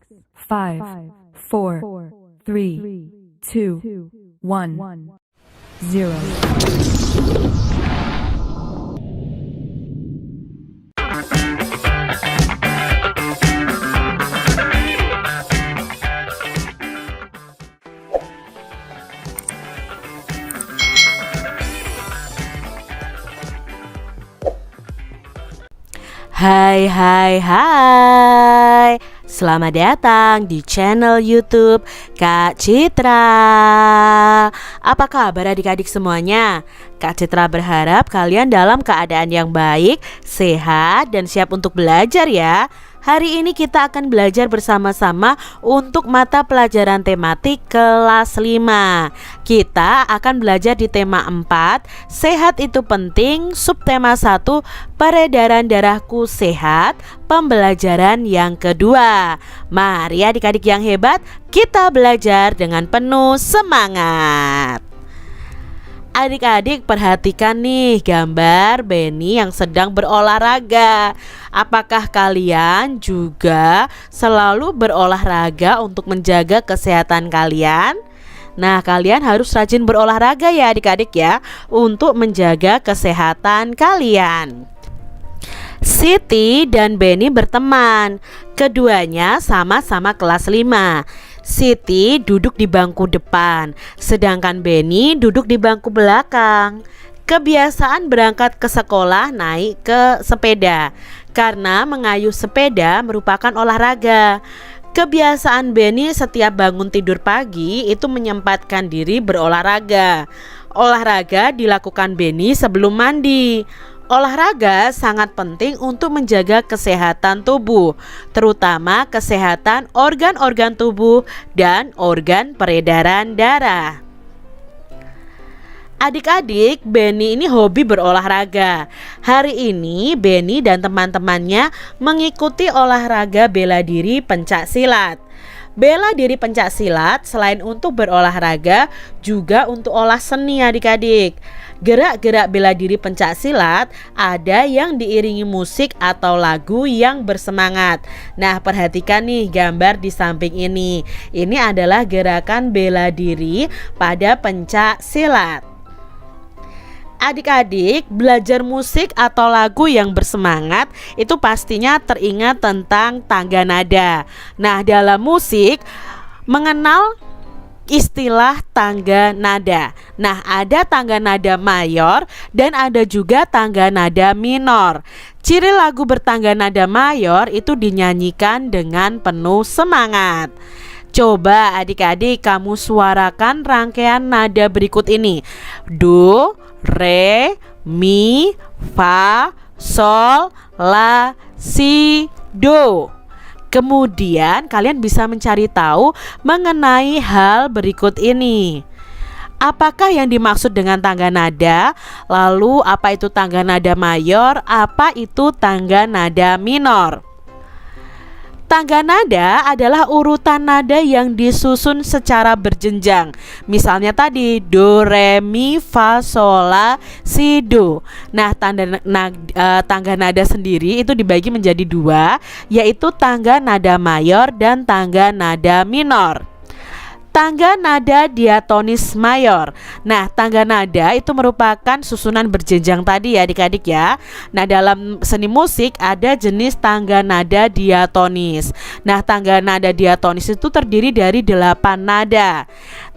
5, 4, 3, 2, 1, 0. Hai, selamat datang di channel YouTube Kak Citra. Apa kabar adik-adik semuanya? Kak Citra berharap kalian dalam keadaan yang baik, sehat, dan siap untuk belajar ya. Hari ini kita akan belajar bersama-sama untuk mata pelajaran tematik kelas 5. Kita akan belajar di tema 4, sehat itu penting, subtema 1, peredaran darahku sehat, pembelajaran yang kedua. Mari adik-adik yang hebat, kita belajar dengan penuh semangat. Adik-adik perhatikan nih gambar Benny yang sedang berolahraga. Apakah kalian juga selalu berolahraga untuk menjaga kesehatan kalian? Nah, kalian harus rajin berolahraga ya adik-adik ya, untuk menjaga kesehatan kalian. Siti dan Benny berteman. Keduanya sama-sama kelas 5. Siti duduk di bangku depan, sedangkan Benny duduk di bangku belakang. Kebiasaan berangkat ke sekolah naik ke sepeda, karena mengayuh sepeda merupakan olahraga. Kebiasaan Benny setiap bangun tidur pagi itu menyempatkan diri berolahraga. Olahraga dilakukan Benny sebelum mandi. Olahraga sangat penting untuk menjaga kesehatan tubuh, terutama kesehatan organ-organ tubuh dan organ peredaran darah. Adik-adik, Benny ini hobi berolahraga. Hari ini Benny dan teman-temannya mengikuti olahraga bela diri pencak silat. Bela diri pencak silat selain untuk berolahraga juga untuk olah seni adik-adik. Gerak-gerak bela diri pencak silat ada yang diiringi musik atau lagu yang bersemangat. Nah, perhatikan nih gambar di samping ini. Ini adalah gerakan bela diri pada pencak silat. Adik-adik, belajar musik atau lagu yang bersemangat itu pastinya teringat tentang tangga nada. Nah, dalam musik mengenal istilah tangga nada. Nah, ada tangga nada mayor dan ada juga tangga nada minor. Ciri lagu bertangga nada mayor itu dinyanyikan dengan penuh semangat. Coba adik-adik kamu suarakan rangkaian nada berikut ini. Do, re, mi, fa, sol, la, si, do. Kemudian kalian bisa mencari tahu mengenai hal berikut ini. Apakah yang dimaksud dengan tangga nada? Lalu apa itu tangga nada mayor? Apa itu tangga nada minor? Tangga nada adalah urutan nada yang disusun secara berjenjang. Misalnya tadi do, re, mi, fa, sol, la, si, do. Nah, tangga nada sendiri itu dibagi menjadi dua, yaitu tangga nada mayor dan tangga nada minor. Tangga nada diatonis mayor. Nah, tangga nada itu merupakan susunan berjenjang tadi ya adik-adik ya. Nah, dalam seni musik ada jenis tangga nada diatonis. Nah, tangga nada diatonis itu terdiri dari 8 nada.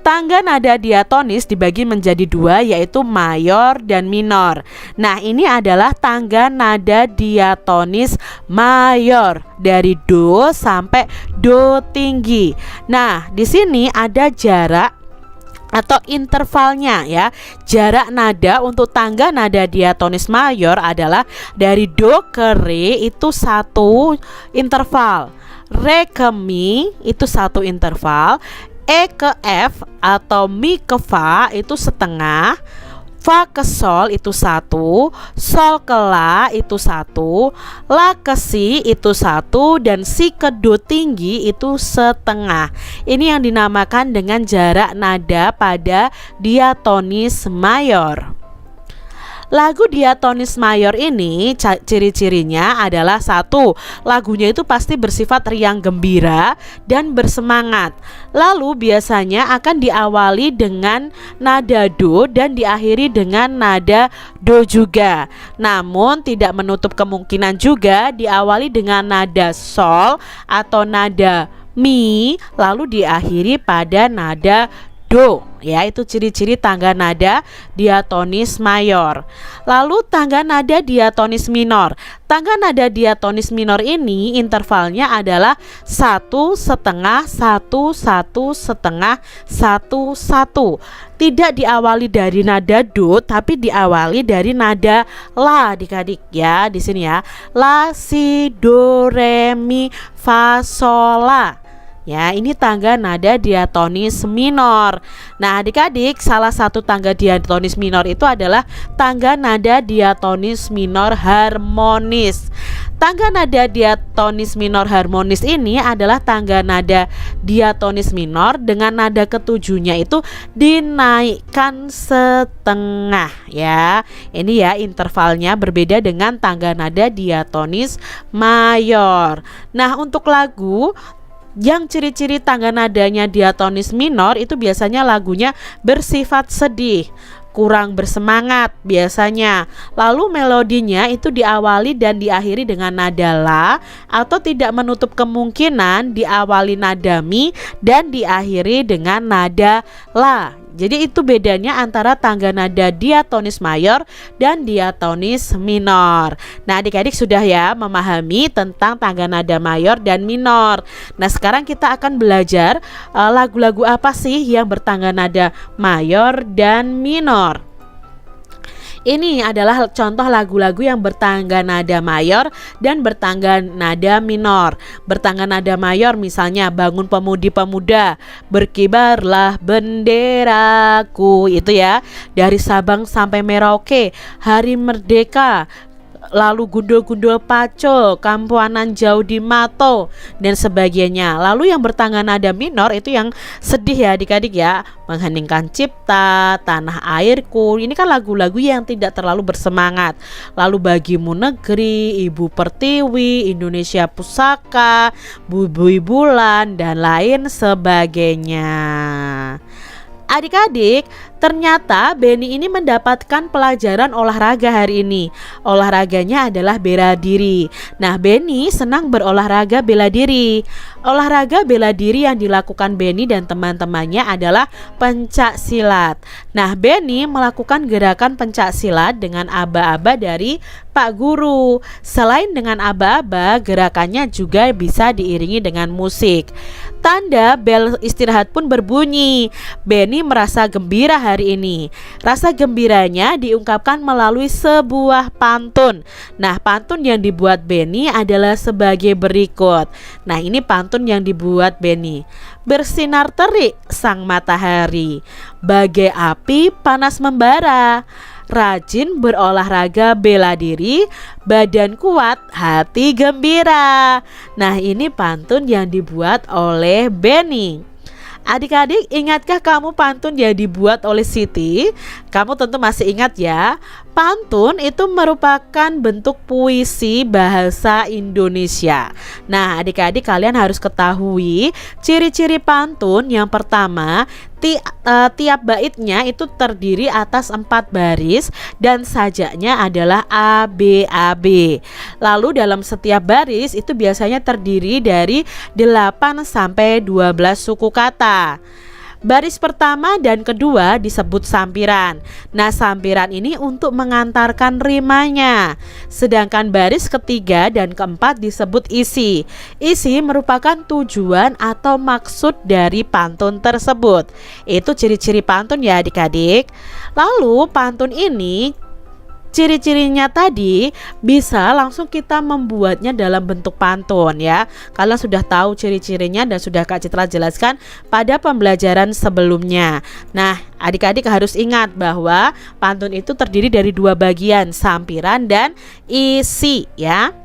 Tangga nada diatonis dibagi menjadi dua, yaitu mayor dan minor. Nah, ini adalah tangga nada diatonis mayor dari do sampai do tinggi. Nah, di sini ada jarak atau intervalnya ya. Jarak nada untuk tangga nada diatonis mayor adalah dari do ke re itu 1 interval, re ke mi itu 1 interval, E ke F atau mi ke fa itu setengah, fa ke sol itu 1, sol ke la itu 1, la ke si itu 1, dan si ke do tinggi itu setengah. Ini yang dinamakan dengan jarak nada pada diatonis mayor. Lagu diatonis mayor ini ciri-cirinya adalah satu, lagunya itu pasti bersifat riang gembira dan bersemangat. Lalu biasanya akan diawali dengan nada do dan diakhiri dengan nada do juga. Namun tidak menutup kemungkinan juga diawali dengan nada sol atau nada mi lalu diakhiri pada nada do, ya. Itu ciri-ciri tangga nada diatonis mayor. Lalu tangga nada diatonis minor. Tangga nada diatonis minor ini intervalnya adalah 1,5 1,5 1,5 1,1. Tidak diawali dari nada do tapi diawali dari nada la, adik-adik ya, di sini ya. La, si, do, re, mi, fa, sol, la. Ya, ini tangga nada diatonis minor. Nah, adik-adik, salah satu tangga diatonis minor itu adalah tangga nada diatonis minor harmonis. Tangga nada diatonis minor harmonis ini adalah tangga nada diatonis minor dengan nada ketujuhnya itu dinaikkan setengah, ya. Ini ya intervalnya berbeda dengan tangga nada diatonis mayor. Nah, untuk lagu yang ciri-ciri tangga nadanya diatonis minor itu biasanya lagunya bersifat sedih, kurang bersemangat biasanya. Lalu melodinya itu diawali dan diakhiri dengan nada la atau tidak menutup kemungkinan diawali nada mi dan diakhiri dengan nada la. Jadi itu bedanya antara tangga nada diatonis mayor dan diatonis minor. Nah, adik-adik sudah ya memahami tentang tangga nada mayor dan minor. Nah, sekarang kita akan belajar lagu-lagu apa sih yang bertangga nada mayor dan minor. Ini adalah contoh lagu-lagu yang bertangga nada mayor dan bertangga nada minor. Bertangga nada mayor misalnya Bangun Pemudi-Pemuda, Berkibarlah Benderaku, itu ya. Dari Sabang sampai Merauke, Hari Merdeka, lalu Gundul-Gundul Paco, Kampuanan Jauh di Mato, dan sebagainya. Lalu yang bertangga nada minor itu yang sedih ya adik-adik ya. Mengheningkan Cipta, Tanah Airku. Ini kan lagu-lagu yang tidak terlalu bersemangat. Lalu Bagimu Negeri, Ibu Pertiwi, Indonesia Pusaka, Bui Bulan, dan lain sebagainya. Adik-adik, ternyata Benny ini mendapatkan pelajaran olahraga hari ini. Olahraganya adalah bela diri. Nah, Benny senang berolahraga bela diri. Olahraga bela diri yang dilakukan Benny dan teman-temannya adalah pencak silat. Nah, Benny melakukan gerakan pencak silat dengan aba-aba dari Pak Guru. Selain dengan aba-aba, gerakannya juga bisa diiringi dengan musik. Tanda bel istirahat pun berbunyi. Benny merasa gembira hari ini. Rasa gembiranya diungkapkan melalui sebuah pantun. Nah, pantun yang dibuat Benny adalah sebagai berikut. Nah, ini pantun yang dibuat Benny. Bersinar terik sang matahari, bagai api panas membara. Rajin berolahraga bela diri, badan kuat, hati gembira. Nah, ini pantun yang dibuat oleh Benny. Adik-adik, ingatkah kamu pantun yang dibuat oleh Siti? Kamu tentu masih ingat ya. Pantun itu merupakan bentuk puisi bahasa Indonesia. Nah, adik-adik kalian harus ketahui ciri-ciri pantun. Yang pertama, tiap baitnya itu terdiri atas 4 baris dan sajaknya adalah A, B, A, B. Lalu dalam setiap baris itu biasanya terdiri dari 8 sampai 12 suku kata. Baris pertama dan kedua disebut sampiran. Nah, sampiran ini untuk mengantarkan rimanya. Sedangkan baris ketiga dan keempat disebut isi. Isi merupakan tujuan atau maksud dari pantun tersebut. Itu ciri-ciri pantun ya adik-adik. Lalu pantun ini ciri-cirinya tadi bisa langsung kita membuatnya dalam bentuk pantun ya. Kalian sudah tahu ciri-cirinya dan sudah Kak Citra jelaskan pada pembelajaran sebelumnya. Nah, adik-adik harus ingat bahwa pantun itu terdiri dari 2 bagian, sampiran dan isi ya.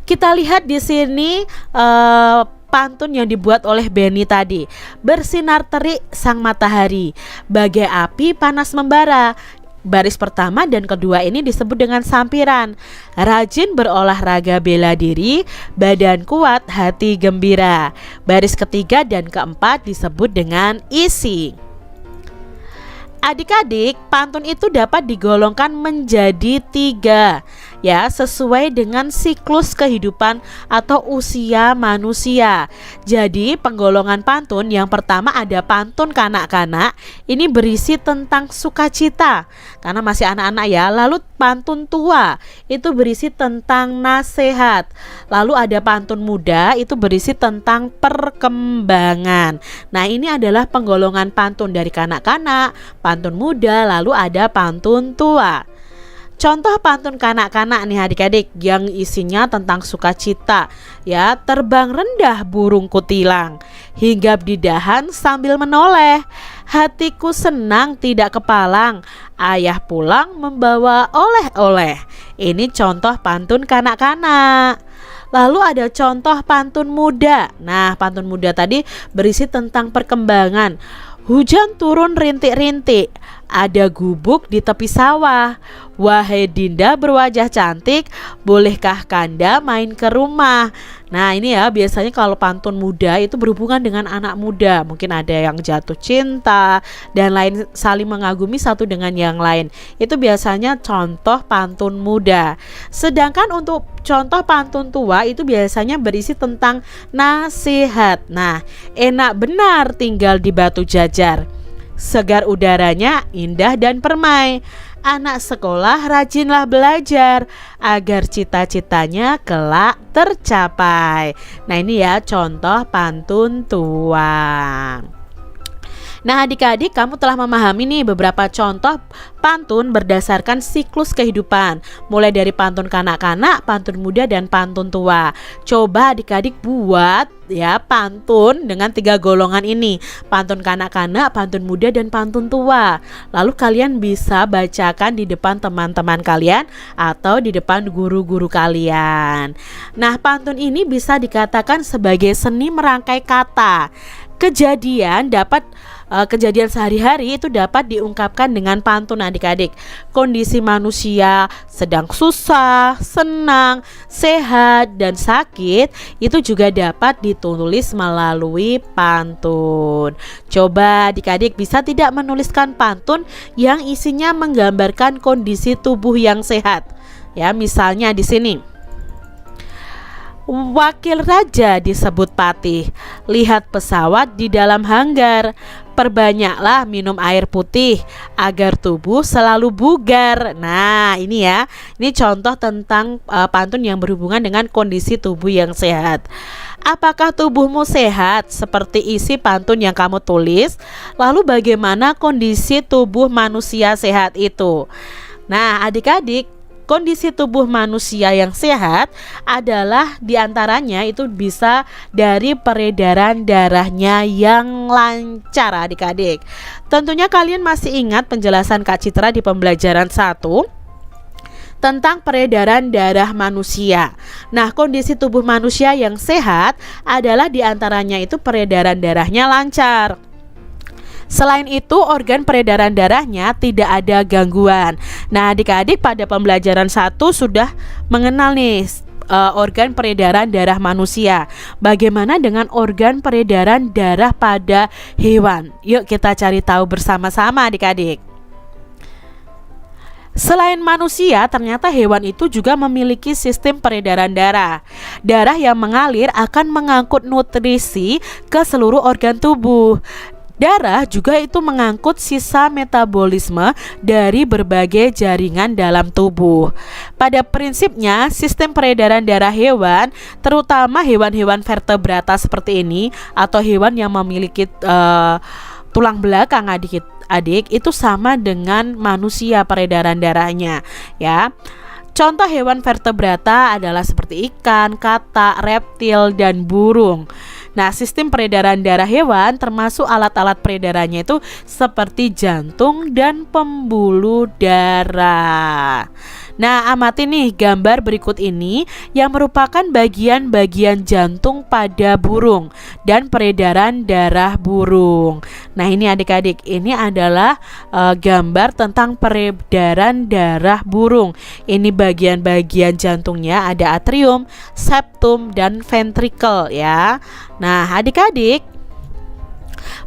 Kita lihat di sini pantun yang dibuat oleh Benny tadi. Bersinar terik sang matahari, bagai api panas membara. Baris pertama dan kedua ini disebut dengan sampiran. Rajin berolahraga bela diri, badan kuat, hati gembira. Baris ketiga dan keempat disebut dengan isi. Adik-adik, pantun itu dapat digolongkan menjadi 3 ya, sesuai dengan siklus kehidupan atau usia manusia. Jadi penggolongan pantun yang pertama ada pantun kanak-kanak, ini berisi tentang sukacita karena masih anak-anak ya. Lalu pantun tua itu berisi tentang nasihat. Lalu ada pantun muda itu berisi tentang perkembangan. Nah, ini adalah penggolongan pantun dari kanak-kanak, pantun muda, lalu ada pantun tua. Contoh pantun kanak-kanak nih adik-adik yang isinya tentang sukacita ya. Terbang rendah burung kutilang, hinggap di dahan sambil menoleh. Hatiku senang tidak kepalang, ayah pulang membawa oleh-oleh. Ini contoh pantun kanak-kanak. Lalu ada contoh pantun muda. Nah, pantun muda tadi berisi tentang perkembangan. Hujan turun rintik-rintik, ada gubuk di tepi sawah. Wahai Dinda berwajah cantik, bolehkah Kanda main ke rumah? Nah, ini ya biasanya kalau pantun muda itu berhubungan dengan anak muda. Mungkin ada yang jatuh cinta dan lain, saling mengagumi satu dengan yang lain. Itu biasanya contoh pantun muda. Sedangkan untuk contoh pantun tua itu biasanya berisi tentang nasihat. Nah, enak benar tinggal di Batu Jajar, segar udaranya indah dan permai. Anak sekolah rajinlah belajar agar cita-citanya kelak tercapai. Nah, ini ya contoh pantun tua. Nah, adik-adik, kamu telah memahami nih beberapa contoh pantun berdasarkan siklus kehidupan, mulai dari pantun kanak-kanak, pantun muda, dan pantun tua. Coba adik-adik buat ya pantun dengan 3 golongan ini, pantun kanak-kanak, pantun muda, dan pantun tua. Lalu kalian bisa bacakan di depan teman-teman kalian atau di depan guru-guru kalian. Nah, pantun ini bisa dikatakan sebagai seni merangkai kata. Kejadian sehari-hari itu dapat diungkapkan dengan pantun adik-adik. Kondisi manusia sedang susah, senang, sehat, dan sakit itu juga dapat ditulis melalui pantun. Coba adik-adik bisa tidak menuliskan pantun yang isinya menggambarkan kondisi tubuh yang sehat. Ya, misalnya di sini. Wakil raja disebut patih, lihat pesawat di dalam hanggar. Perbanyaklah minum air putih agar tubuh selalu bugar. Nah, ini ya, ini contoh tentang pantun yang berhubungan dengan kondisi tubuh yang sehat. Apakah tubuhmu sehat seperti isi pantun yang kamu tulis? Lalu bagaimana kondisi tubuh manusia sehat itu? Nah, adik-adik, kondisi tubuh manusia yang sehat adalah diantaranya itu bisa dari peredaran darahnya yang lancar adik-adik. Tentunya kalian masih ingat penjelasan Kak Citra di pembelajaran 1 tentang peredaran darah manusia. Nah, kondisi tubuh manusia yang sehat adalah diantaranya itu peredaran darahnya lancar. Selain itu, organ peredaran darahnya tidak ada gangguan. Nah, adik-adik pada pembelajaran 1 sudah mengenal nih organ peredaran darah manusia. Bagaimana dengan organ peredaran darah pada hewan? Yuk kita cari tahu bersama-sama adik-adik. Selain manusia, ternyata hewan itu juga memiliki sistem peredaran darah. Darah yang mengalir akan mengangkut nutrisi ke seluruh organ tubuh. Darah juga itu mengangkut sisa metabolisme dari berbagai jaringan dalam tubuh. Pada prinsipnya, sistem peredaran darah hewan, terutama hewan-hewan vertebrata seperti ini atau hewan yang memiliki tulang belakang adik-adik, itu sama dengan manusia peredaran darahnya ya. Contoh hewan vertebrata adalah seperti ikan, katak, reptil, dan burung. Nah, sistem peredaran darah hewan termasuk alat-alat peredarannya itu seperti jantung dan pembuluh darah. Nah, amati nih gambar berikut ini yang merupakan bagian-bagian jantung pada burung dan peredaran darah burung. Nah, ini adik-adik, ini adalah gambar tentang peredaran darah burung. Ini bagian-bagian jantungnya, ada atrium, septum, dan ventricle ya. Nah, adik-adik,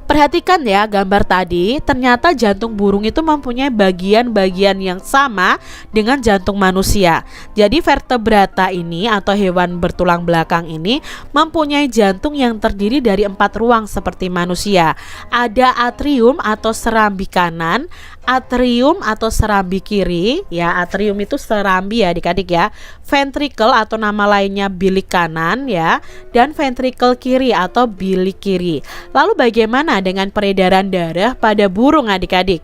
perhatikan ya gambar tadi, ternyata jantung burung itu mempunyai bagian-bagian yang sama dengan jantung manusia. Jadi vertebrata ini atau hewan bertulang belakang ini mempunyai jantung yang terdiri dari 4 ruang seperti manusia. Ada atrium atau serambi kanan, atrium atau serambi kiri, ya atrium itu serambi ya adik-adik ya, ventricle atau nama lainnya bilik kanan ya, dan ventricle kiri atau bilik kiri. Lalu bagaimana dengan peredaran darah pada burung adik-adik?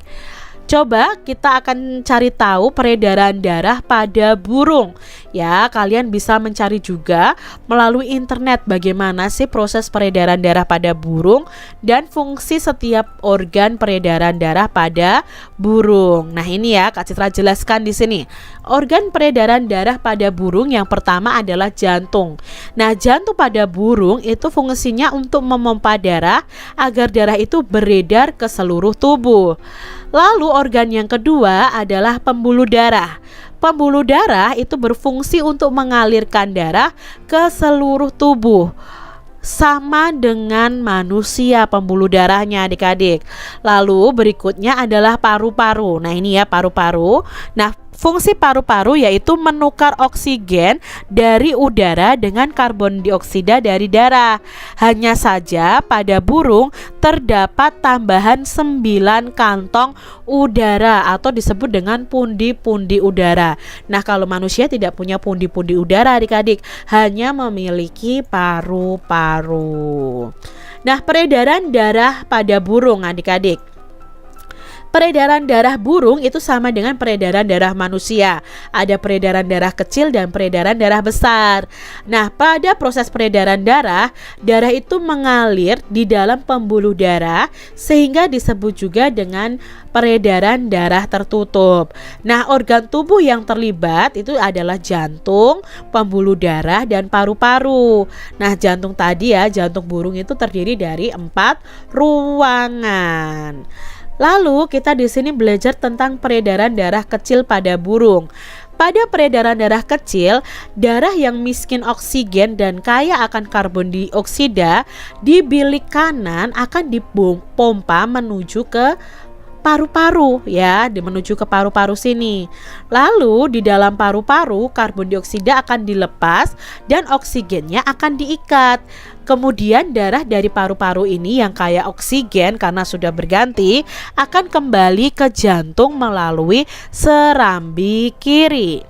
Coba kita akan cari tahu peredaran darah pada burung. Ya, kalian bisa mencari juga melalui internet bagaimana sih proses peredaran darah pada burung dan fungsi setiap organ peredaran darah pada burung. Nah, ini ya Kak Citra jelaskan di sini. Organ peredaran darah pada burung yang pertama adalah jantung. Nah, jantung pada burung itu fungsinya untuk memompa darah agar darah itu beredar ke seluruh tubuh. Lalu organ yang kedua adalah pembuluh darah. Pembuluh darah itu berfungsi untuk mengalirkan darah ke seluruh tubuh. Sama dengan manusia pembuluh darahnya adik-adik. Lalu berikutnya adalah paru-paru. Nah, ini ya paru-paru. Nah, fungsi paru-paru yaitu menukar oksigen dari udara dengan karbon dioksida dari darah. Hanya saja pada burung terdapat tambahan 9 kantong udara atau disebut dengan pundi-pundi udara. Nah, kalau manusia tidak punya pundi-pundi udara adik-adik, hanya memiliki paru-paru. Nah, peredaran darah pada burung adik-adik. Peredaran darah burung itu sama dengan peredaran darah manusia. Ada peredaran darah kecil dan peredaran darah besar. Nah, pada proses peredaran darah, darah itu mengalir di dalam pembuluh darah sehingga disebut juga dengan peredaran darah tertutup. Nah, organ tubuh yang terlibat itu adalah jantung, pembuluh darah, dan paru-paru. Nah, jantung tadi ya, jantung burung itu terdiri dari 4 ruangan. Lalu kita di sini belajar tentang peredaran darah kecil pada burung. Pada peredaran darah kecil, darah yang miskin oksigen dan kaya akan karbon dioksida di bilik kanan akan dipompa menuju ke paru-paru ya, menuju ke paru-paru sini. Lalu di dalam paru-paru karbon dioksida akan dilepas dan oksigennya akan diikat. Kemudian darah dari paru-paru ini yang kaya oksigen karena sudah berganti akan kembali ke jantung melalui serambi kiri.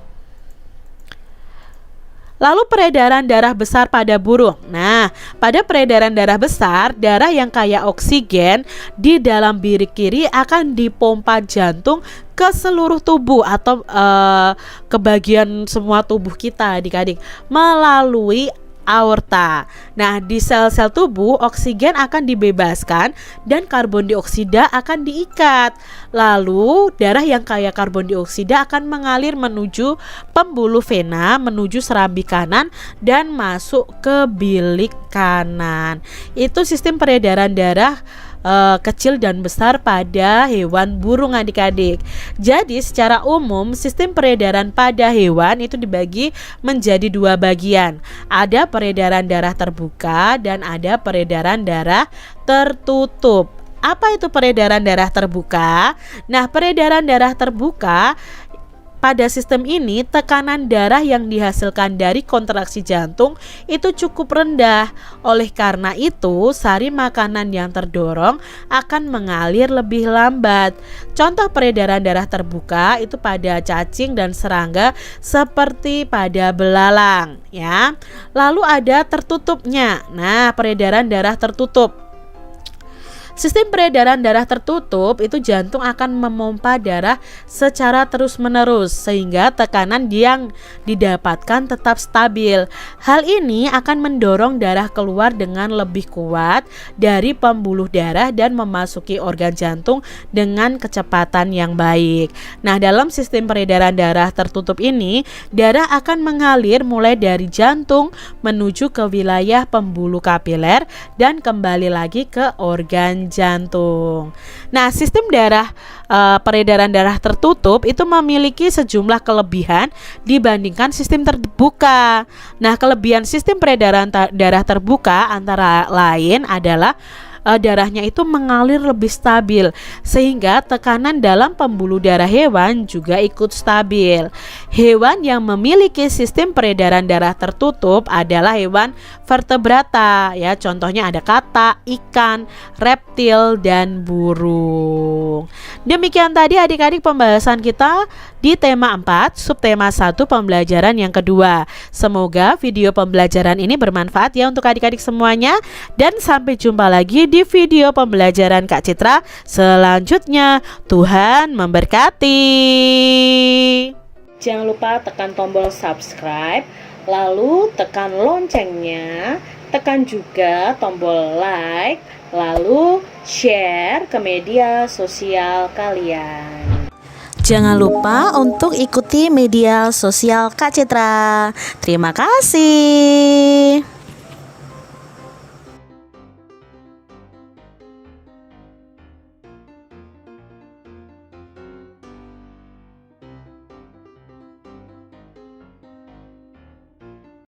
Lalu peredaran darah besar pada burung. Nah, pada peredaran darah besar, darah yang kaya oksigen di dalam bilik kiri akan dipompa jantung ke seluruh tubuh atau ke bagian semua tubuh kita adik-adik melalui aorta. Nah, di sel-sel tubuh oksigen akan dibebaskan dan karbon dioksida akan diikat. Lalu darah yang kaya karbon dioksida akan mengalir menuju pembuluh vena, menuju serambi kanan dan masuk ke bilik kanan. Itu sistem peredaran darah kecil dan besar pada hewan burung adik-adik. Jadi secara umum sistem peredaran pada hewan itu dibagi menjadi 2 bagian. Ada peredaran darah terbuka dan ada peredaran darah tertutup. Apa itu peredaran darah terbuka? Nah, peredaran darah terbuka pada sistem ini, tekanan darah yang dihasilkan dari kontraksi jantung itu cukup rendah. Oleh karena itu, sari makanan yang terdorong akan mengalir lebih lambat. Contoh peredaran darah terbuka itu pada cacing dan serangga seperti pada belalang, ya. Lalu ada tertutupnya. Nah, peredaran darah tertutup. Sistem peredaran darah tertutup itu jantung akan memompa darah secara terus-menerus sehingga tekanan yang didapatkan tetap stabil. Hal ini akan mendorong darah keluar dengan lebih kuat dari pembuluh darah dan memasuki organ jantung dengan kecepatan yang baik. Nah, dalam sistem peredaran darah tertutup ini, darah akan mengalir mulai dari jantung menuju ke wilayah pembuluh kapiler dan kembali lagi ke organ jantung. Nah, sistem peredaran darah tertutup itu memiliki sejumlah kelebihan dibandingkan sistem terbuka. Nah, kelebihan sistem peredaran darah terbuka antara lain adalah darahnya itu mengalir lebih stabil sehingga tekanan dalam pembuluh darah hewan juga ikut stabil. Hewan yang memiliki sistem peredaran darah tertutup adalah hewan vertebrata ya, contohnya ada katak, ikan, reptil dan burung. Demikian tadi adik-adik pembahasan kita di tema 4 subtema 1 pembelajaran yang kedua. Semoga video pembelajaran ini bermanfaat ya untuk adik-adik semuanya, dan sampai jumpa lagi di video pembelajaran Kak Citra selanjutnya. Tuhan memberkati. Jangan lupa tekan tombol subscribe, lalu tekan loncengnya, tekan juga tombol like, lalu share ke media sosial kalian. Jangan lupa untuk ikuti media sosial Kak Citra. Terima kasih.